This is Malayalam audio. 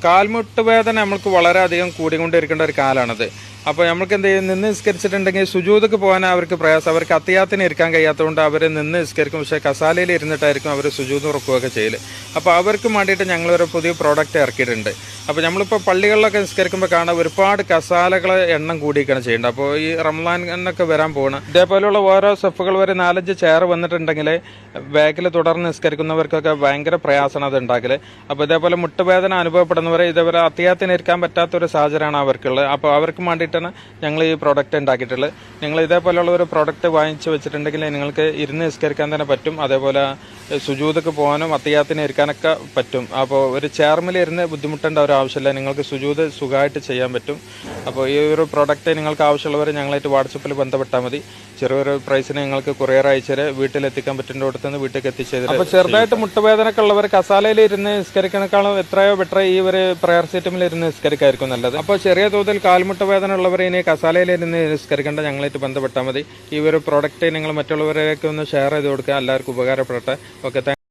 കാൽമുട്ട് വേദന നമുക്ക് വളരെയധികം കൂടിക്കൊണ്ടിരിക്കേണ്ട ഒരു കാലമാണത്. അപ്പോൾ നമുക്ക് എന്ത് ചെയ്യും, നിന്ന് നിസ്കരിച്ചിട്ടുണ്ടെങ്കിൽ സുജൂദക്ക് പോകാൻ അവർക്ക് പ്രയാസം. അവർക്ക് അത്തിയാത്തിന് ഇരിക്കാൻ കഴിയാത്തതുകൊണ്ട് അവർ നിന്ന് നിസ്കരിക്കും. പക്ഷേ കസാലയിൽ ഇരുന്നിട്ടായിരിക്കും അവർ സുജൂദ് ഉറക്കുകയൊക്കെ ചെയ്യൽ. അപ്പോൾ അവർക്ക് വേണ്ടിയിട്ട് ഞങ്ങളൊരു പുതിയ പ്രോഡക്റ്റ് ഇറക്കിയിട്ടുണ്ട്. അപ്പോൾ നമ്മളിപ്പോൾ പള്ളികളിലൊക്കെ നിസ്കരിക്കുമ്പോൾ കാണാൻ ഒരുപാട് കസാലകൾ എണ്ണം കൂടിയൊക്കെയാണ് ചെയ്യേണ്ടത്. അപ്പോൾ ഈ റംസാനൊക്കെ വരാൻ പോകണം. ഇതേപോലെയുള്ള ഓരോ സ്റ്റെപ്പുകൾ വരെ 4-5 ചെയർ വന്നിട്ടുണ്ടെങ്കിൽ ബാക്കിൽ തുടർന്ന് നിസ്കരിക്കുന്നവർക്കൊക്കെ ഭയങ്കര പ്രയാസമാണ് അത് ഉണ്ടാക്കൽ. അപ്പോൾ ഇതേപോലെ മുട്ടുവേദന അനുഭവപ്പെടുന്നവരെ ഇതേപോലെ അത്തിയാത്തിന് ഇരിക്കാൻ പറ്റാത്തൊരു സാഹചര്യമാണ് അവർക്കുള്ളത്. അപ്പോൾ അവർക്ക് വേണ്ടിയിട്ടാണ് ഞങ്ങൾ ഈ പ്രോഡക്റ്റ് ഉണ്ടാക്കിയിട്ടുള്ളത്. നിങ്ങൾ ഇതേപോലെയുള്ള ഒരു പ്രോഡക്റ്റ് വാങ്ങിച്ചു വെച്ചിട്ടുണ്ടെങ്കിൽ നിങ്ങൾക്ക് ഇരുന്ന് നിസ്കരിക്കാൻ തന്നെ പറ്റും. അതേപോലെ സുജൂദക്ക് പോകാനും അത്തിയാത്തിന് ഇരിക്കാനൊക്കെ പറ്റും. അപ്പോൾ ഒരു ചെയർമിൽ ഇരുന്ന് ബുദ്ധിമുട്ടേണ്ട ഒരു ആവശ്യമില്ല. നിങ്ങൾക്ക് സുജൂദ് സുഖമായിട്ട് ചെയ്യാൻ പറ്റും. അപ്പോൾ ഈ ഒരു പ്രോഡക്റ്റ് നിങ്ങൾക്ക് ആവശ്യമുള്ളവർ ഞങ്ങളായിട്ട് വാട്സപ്പിൽ ബന്ധപ്പെട്ടാൽ മതി. ചെറിയൊരു പ്രൈസിന് നിങ്ങൾക്ക് കൊറിയർ അയച്ചാൽ വീട്ടിലെത്തിക്കാൻ പറ്റുന്ന അടുത്തുനിന്ന് വീട്ടിലേക്ക് എത്തിച്ചത്. അപ്പോൾ ചെറുതായിട്ട് മുട്ടുവേദനയൊക്കെ ഉള്ളവർ കസാലയിൽ ഇരുന്ന് നിസ്കരിക്കണേക്കാളും എത്രയോ ബെറ്റർ ഈ ഒരു പ്രയർ സീറ്റമിൽ ഇരുന്ന് നിസ്കരിക്കായിരിക്കും നല്ലത്. അപ്പോൾ ചെറിയ തോതിൽ കാൽമുട്ട് വേദന ഉള്ളവർ ഇനി കസാലയിൽ ഇരുന്ന് നിസ്കരിക്കേണ്ട ഞങ്ങളായിട്ട് ബന്ധപ്പെട്ടാൽ മതി. ഈ ഒരു പ്രോഡക്റ്റ് നിങ്ങൾ മറ്റുള്ളവരേക്ക് ഒന്ന് ഷെയർ ചെയ്ത് കൊടുക്കുക. എല്ലാവർക്കും ഉപകാരപ്പെടട്ടെ. ഓക്കെ.